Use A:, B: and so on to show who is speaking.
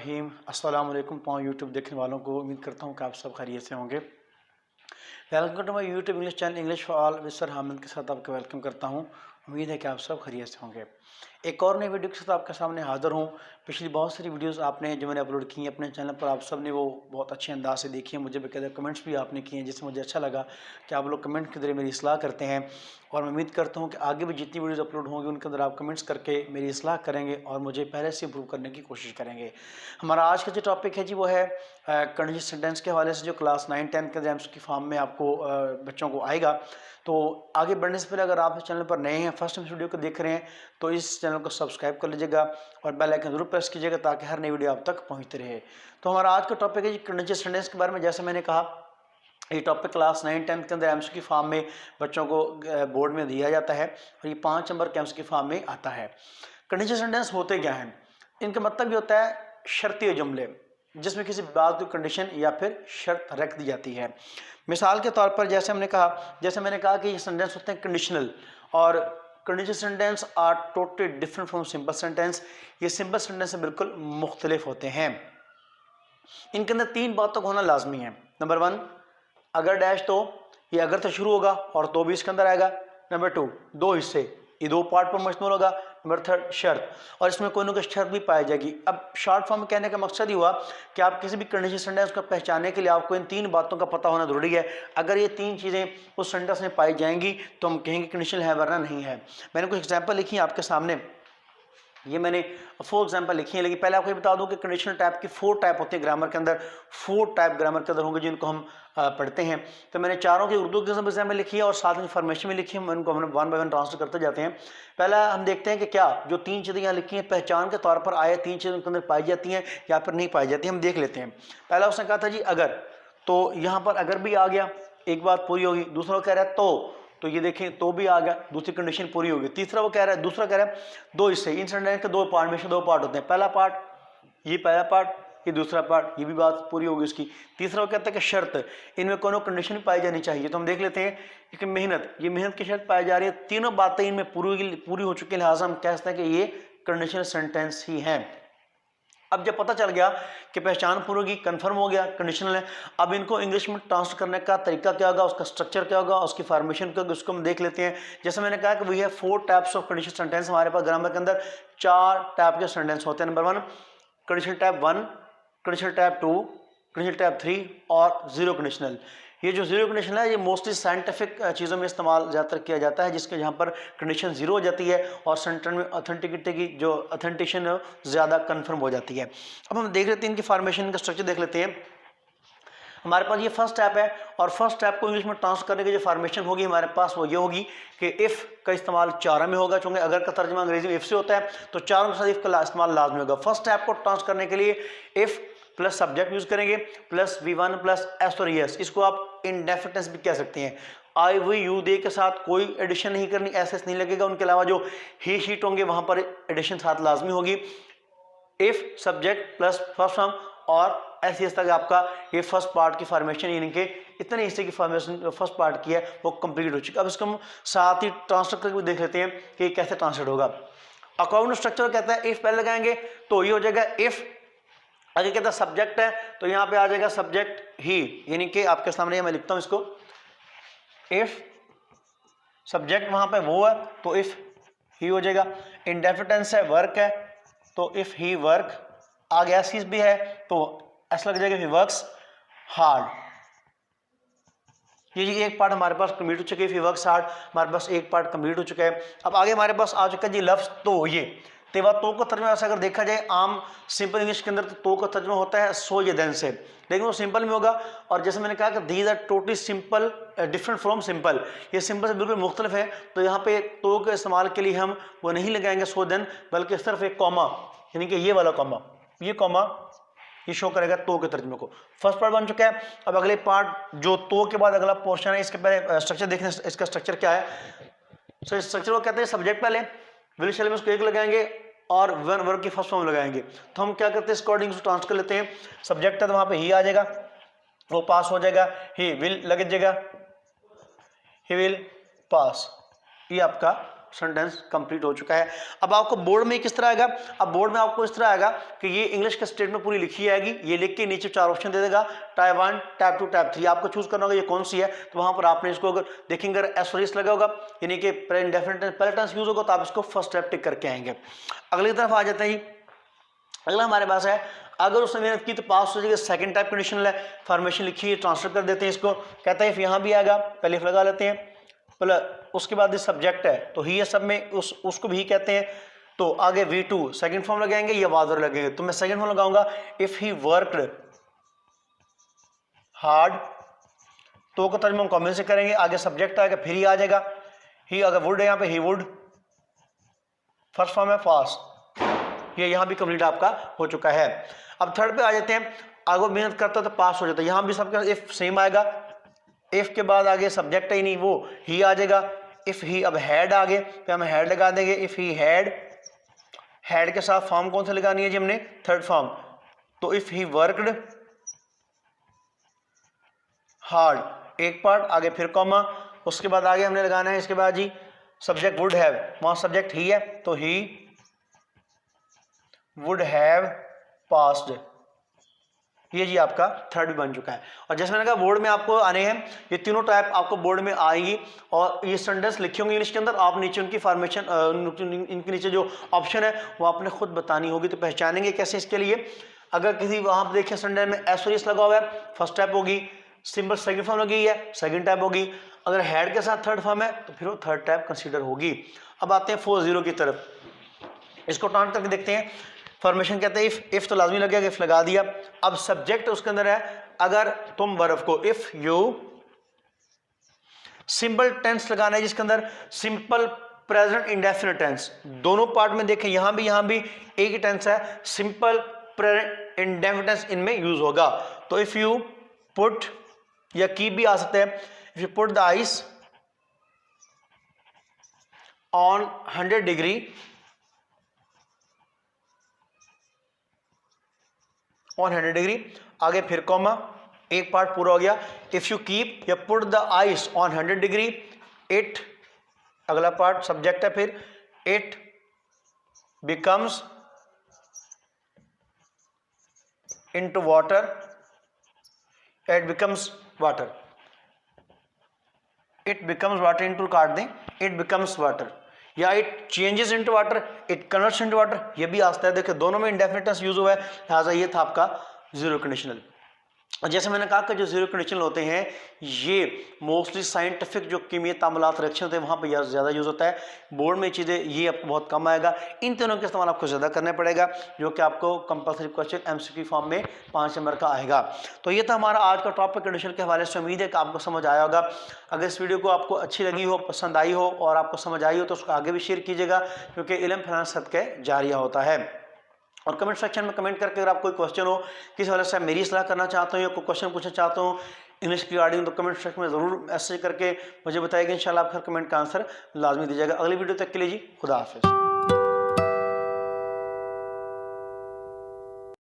A: रहीम। अस्सलाम वालेकुम तमाम यूट्यूब देखने वालों को। उम्मीद करता हूँ कि आप सब खैरियत से होंगे। Welcome to my YouTube English channel English for all with sir Hamid के साथ आपका वेलकम करता हूँ। उम्मीद है कि आप सब खैरियत से होंगे। एक और नई वीडियो के साथ आपके सामने हाज़िर हूँ। पिछली बहुत सारी वीडियोस आपने जो मैंने अपलोड की हैं अपने चैनल पर, आप सब ने वो बहुत अच्छे अंदाज से देखी है। मुझे बेकायदा कमेंट्स भी आपने किए हैं, जिससे मुझे अच्छा लगा कि आप लोग कमेंट के जरिए मेरी इस्लाह करते हैं। और मैं उम्मीद करता हूँ कि आगे भी जितनी वीडियोज़ अपलोड होंगी उनके अंदर आप कमेंट्स करके मेरी इस्लाह करेंगे और मुझे पहले से इम्प्रूव करने की कोशिश करेंगे। हमारा आज का जो टॉपिक है जी वो है कंडीशनल सेंटेंस के हवाले से, जो क्लास 9-10 के एग्जाम्स की फॉर्म में आपको बच्चों को आएगा। तो आगे बढ़ने से पहले अगर आप इस चैनल पर नए हैं, फर्स्ट टाइम इस वीडियो को देख रहे हैं, तो इस चैनल को सब्सक्राइब कर लीजिएगा और बेल आइकन जरूर प्रेस कीजिएगा ताकि हर नई वीडियो आप तक पहुंचती रहे। तो हमारा आज का टॉपिक है जी कंडीशनल सेंटेंस के बारे में। जैसे मैंने कहा, ये टॉपिक क्लास 9-10 के अंदर एमसी की फॉर्म में बच्चों को बोर्ड में दिया जाता है और ये 5 नंबर के एमसी की फॉर्म में आता है। कंडीशनल सेंटेंस होते क्या हैं? इनका मतलब ये होता है शर्ती जुमले जिसमें किसी बात की कंडीशन या फिर शर्त रख दी जाती है। मिसाल के तौर पर जैसे मैंने कहा कि ये सेंटेंस होते हैं कंडीशनल, और conditional sentence are totally different from simple sentence. ये सिंपल सेंटेंस से बिल्कुल मुख्तलिफ होते हैं। इनके अंदर 3 बातों का होना लाजमी है। नंबर 1, अगर डैश तो, ये अगर से शुरू होगा और तो भी इसके अंदर आएगा। नंबर 2, 2 हिस्से, ये 2 पार्ट पर मुश्तमिल होगा। नंबर 3, शर्त, और इसमें कोई ना कोई शर्त भी पाई जाएगी। अब शॉर्ट फॉर्म में कहने का मकसद ही हुआ कि आप किसी भी कंडीशनल सेंटेंस को पहचानने के लिए आपको इन 3 बातों का पता होना जरूरी है। अगर ये 3 चीज़ें उस सेंटेंस में पाई जाएंगी तो हम कहेंगे कंडीशनल है, वरना नहीं है। मैंने कुछ एग्जाम्पल लिखी है आपके सामने, ये मैंने 4 एग्जाम्पल लिखी है। लेकिन पहले आपको ये बता दूं कि कंडीशनल टाइप की 4 टाइप होते हैं ग्रामर के अंदर। 4 टाइप ग्रामर के अंदर होंगे जिनको हम पढ़ते हैं। तो मैंने चारों की उर्दू के एग्जाम्पल लिखी है और साथ में इन्फॉर्मेशन भी लिखी है। उनको हम 1 बाय 1 ट्रांसफर करते जाते हैं। पहला हम देखते हैं कि क्या जो 3 चीज़ें यहाँ लिखी हैं पहचान के तौर पर आए 3 चीज़ें उनके अंदर पाई जाती हैं या फिर नहीं पाई जाती। हम देख लेते हैं। पहला उसने कहा था जी अगर, तो यहाँ पर अगर भी आ गया, एक बात पूरी होगी। दूसरा कह रहा है तो ये देखें तो भी आ गया, दूसरी कंडीशन पूरी होगी। तीसरा दूसरा कह रहा है 2 हिस्से, इन सेंटेंस के 2 पार्ट में से 2 पार्ट होते हैं। पहला पार्ट, ये पहला पार्ट, ये दूसरा पार्ट, ये भी बात पूरी होगी उसकी। तीसरा वो कहता है कि शर्त, इनमें कोनो कंडीशन पाई जानी चाहिए। तो हम देख लेते हैं कि मेहनत, ये मेहनत की शर्त पाई जा रही है। तीनों बातें इनमें पूरी हो चुकी है, लिहाजा हम कह सकते हैं कि ये कंडीशनल सेंटेंस ही है। अब जब पता चल गया कि पहचान पूरी होगी, कंफर्म हो गया कंडीशनल है, अब इनको इंग्लिश में ट्रांसफर करने का तरीका क्या होगा, उसका स्ट्रक्चर क्या होगा, उसकी फॉर्मेशन क्या होगी, उसको हम देख लेते हैं। जैसे मैंने कहा कि we have 4 types of conditional sentence. हमारे पास ग्रामर के अंदर 4 टाइप के सेंटेंस होते हैं। Number 1 conditional type 1, conditional type 2, conditional type 3 और 0 कंडीशनल। ये जो 0 कंडीशन है ये मोस्टली साइंटिफिक चीज़ों में इस्तेमाल ज़्यादातर किया जाता है, जिसके जहाँ पर कंडीशन 0 हो जाती है और सेंटेंस में ऑथेंटिकिटी की जो ऑथेंटिकेशन है ज़्यादा कंफर्म हो जाती है। अब हम देख लेते हैं इनकी फॉर्मेशन का स्ट्रक्चर देख लेते हैं। हमारे पास ये फर्स्ट टाइप है और फर्स्ट टाइप को इंग्लिश में ट्रांसफर करने की जो फॉर्मेशन होगी हमारे पास वो ये होगी कि इफ़ का इस्तेमाल चारों में होगा। चूँकि अगर का तर्जमा अंग्रेजी में इफ़ से होता है तो चारों के साथ इफ़ का इस्तेमाल लाजमी होगा। फर्स्ट टाइप को ट्रांसफर करने के लिए इफ़ प्लस सब्जेक्ट यूज करेंगे प्लस V1 प्लस एस और यस। इसको आप इनडेफिनेट भी कह सकते हैं। आई वी यू दे के साथ कोई एडिशन नहीं करनी, एस नहीं लगेगा। उनके अलावा जो ही शीट होंगे वहां पर एडिशन साथ लाजमी होगी। If subject plus first form और एस तक आपका ये फर्स्ट पार्ट की फॉर्मेशन, यानी कि इतने हिस्से की फॉर्मेशन फर्स्ट पार्ट की है वो कंप्लीट हो चुकी है। अब इसको हम साथ ही ट्रांसफर करके भी देख लेते हैं कि कैसे ट्रांसफर होगा। अकाउंट स्ट्रक्चर कहता है इफ पहले लगाएंगे तो ये हो जाएगा इफ, आगे कहता है सब्जेक्ट है तो यहाँ पे आ जाएगा सब्जेक्ट ही, यानी कि आपके सामने मैं लिखता हूँ इसको, इफ सब्जेक्ट वहां पे वो है तो इफ ही हो जाएगा। इंडेफिनेट है, वर्क है तो इफ ही वर्क, आगे एस भी है तो ऐसा लग जाएगा ही वर्क्स हार्ड। ये एक पार्ट हमारे पास कंप्लीट हो चुका है। इफ ही वर्क्स हार्ड हमारे पास एक पार्ट कंप्लीट हो चुका है। अब आगे हमारे पास आ चुका है जी लफ्ज तो। ये तेवा तो का तर्जमा ऐसा अगर देखा जाए आम सिंपल इंग्लिश के अंदर तो का तर्जमा होता है सो ये देन से, लेकिन वो सिंपल में होगा। और जैसे मैंने कहा कि these are totally simple different from simple, ये सिंपल से बिल्कुल मुख्तलिफ है। तो यहाँ पे तो के इस्तेमाल के लिए हम वो नहीं लगाएंगे सो देन, बल्कि सिर्फ एक कॉमा, यानी कि ये वाला कॉमा, ये कॉमा ये शो करेगा तो के तर्जमे को। फर्स्ट पार्ट बन चुका है। अब अगले पार्ट जो तो के बाद अगला पोर्शन है, इसके पहले स्ट्रक्चर देखने, इसका स्ट्रक्चर क्या है। सो इस स्ट्रक्चर को कहते हैं सब्जेक्ट पहले विल शैल में उसको एक लगाएंगे और वन वर्ग की फर्स्ट फॉर्म लगाएंगे। तो हम क्या करते हैं इसको अकॉर्डिंग ट्रांसफर कर लेते हैं। सब्जेक्ट है तो वहां पे ही आ जाएगा, वो पास हो जाएगा, ही विल लग जाएगा, ही विल पास, ये आपका सेंटेंस कंप्लीट हो चुका है। अब आपको बोर्ड में किस तरह आएगा, अब बोर्ड में आपको इस तरह आएगा कि ये इंग्लिश का स्टेटमेंट पूरी लिखी आएगी, ये लिख के नीचे 4 ऑप्शन दे देगा, टाइप 1, टाइप 2, टाइप 3, आपको चूज करना होगा ये कौन सी है। तो वहां पर आपने इसको अगर देखेंगे एस्टरिस्क लगा होगा यानी कि इंडेफिनिट टेंस पहले टेंस यूज होगा तो आप इसको फर्स्ट टाइप टिक करके आएंगे। अगली तरफ आ जाते हैं, अगला हमारे पास है अगर उसने मेहनत की तो पास हो जाएगा, सेकंड टाइप कंडीशनल है, फॉर्मेशन लिखी है, ट्रांसफर कर देते हैं इसको, कहता है इफ यहाँ भी आएगा पहले इफ लगा लेते हैं, पहले उसके बाद सब्जेक्ट है तो ही है सब में, उसको भी कहते हैं, तो आगे V2 सेकंड फॉर्म लगाएंगे या वादर लगेंगे, तो मैं सेकंड फॉर्म लगाऊंगा इफ ही वर्कड हार्ड, तो का तर्जुमा हम कॉमेंट से करेंगे, आगे सब्जेक्ट आएगा फिर ही आ जाएगा, ही अगर वुड है यहाँ पे ही वुड, फर्स्ट फॉर्म है फास्ट, ये यहाँ भी कंप्लीट आपका हो चुका है। अब थर्ड पे आ जाते हैं, आगे मेहनत करता तो पास हो जाता है, यहाँ भी सबका इफ सेम आएगा, इफ के बाद आगे सब्जेक्ट ही नहीं वो ही आ जाएगा, इफ ही अब हैड आगे पे हम हैड लगा देंगे, इफ ही हैड, हैड के साथ फॉर्म कौन सा लगानी है जी हमने, थर्ड फॉर्म, तो इफ ही वर्कड हार्ड, एक पार्ट आगे फिर कॉमा, उसके बाद आगे हमने लगाना है इसके बाद जी सब्जेक्ट वुड हैव, वहां सब्जेक्ट ही है तो ही वुड हैव पास्ड, ये जी आपका थर्ड भी बन चुका है। और जैसे मैंने कहा बोर्ड में आपको आने हैं ये तीनों टाइप आपको बोर्ड में आएंगी और ये सेंटेंस लिखे होंगे इंग्लिश के अंदर, आप नीचे उनकी फॉर्मेशन इनके नीचे जो ऑप्शन है वो आपने खुद बतानी होगी, तो पहचानेंगे कैसे इसके लिए। अगर किसी वहां पर देखें सेंटेंस में एस्टरिस्क लगा हुआ है फर्स्ट टाइप होगी, सिंपल सेकंड फॉर्म लगी है सेकंड टाइप होगी, अगर हैड के साथ थर्ड फॉर्म है तो फिर वो थर्ड टाइप कंसीडर होगी। अब आते हैं 40 की तरफ, इसको टाउन करके देखते हैं। फॉर्मेशन कहते हैं इफ तो लाजमी लगेगा, इफ लगा दिया, अब सब्जेक्ट उसके अंदर है अगर तुम बर्फ को, इफ यू, सिंपल टेंस लगाना है जिसके अंदर सिंपल प्रेजेंट इंडेफिनिट टेंस, दोनों पार्ट में देखें यहां भी एक ही टेंस है, सिंपल प्रेजेंट इंडेफिनिट टेंस इनमें यूज होगा, तो इफ यू पुट या कीप भी आ सकते हैं, if you put the ice on 100 degree on 100 degree, आगे फिर कॉमा, एक पार्ट पूरा हो गया, इफ यू कीप या put the ice on 100 degree it, अगला पार्ट सब्जेक्ट है, फिर it becomes into water, it becomes water, it becomes water into काट दें, इट बिकम्स वाटर, या it changes into water, it converts into water, ये भी आता है। देखिए दोनों में इंडेफिनिट टेंस यूज हुआ है, लिहाजा ये था आपका जीरो कंडीशनल। और जैसे मैंने कहा कि जो जीरो कंडीशनल होते हैं ये मोस्टली साइंटिफिक जो कीमिया तामुलात रिएक्शन होते हैं वहाँ पर ज़्यादा यूज़ होता है, बोर्ड में चीज़ें ये आपको बहुत कम आएगा, इन तीनों का इस्तेमाल आपको ज़्यादा करना पड़ेगा जो कि आपको कंपल्सरी क्वेश्चन MCQ फॉर्म में 5 नंबर का आएगा। तो ये था हमारा आज का टॉपिक कंडीशन के हवाले से, उम्मीद है कि आपको समझ आया होगा। अगर इस वीडियो को आपको अच्छी लगी हो, पसंद आई हो और आपको समझ आई हो तो उसको आगे भी शेयर कीजिएगा, क्योंकि इल्म फलाना सदक़े जारिया होता है। और कमेंट सेक्शन में कमेंट करके अगर आप कोई क्वेश्चन हो, किस वजह से मेरी सलाह करना चाहते हो या कोई क्वेश्चन पूछना चाहते हो इंग्लिश की रिगार्डिंग, तो कमेंट सेक्शन में ज़रूर मैसेज करके मुझे बताइएगा, इंशाल्लाह आपका कमेंट का आंसर लाजमी दीजिएगा। अगली वीडियो तक के लिए जी खुदा हाफिज़।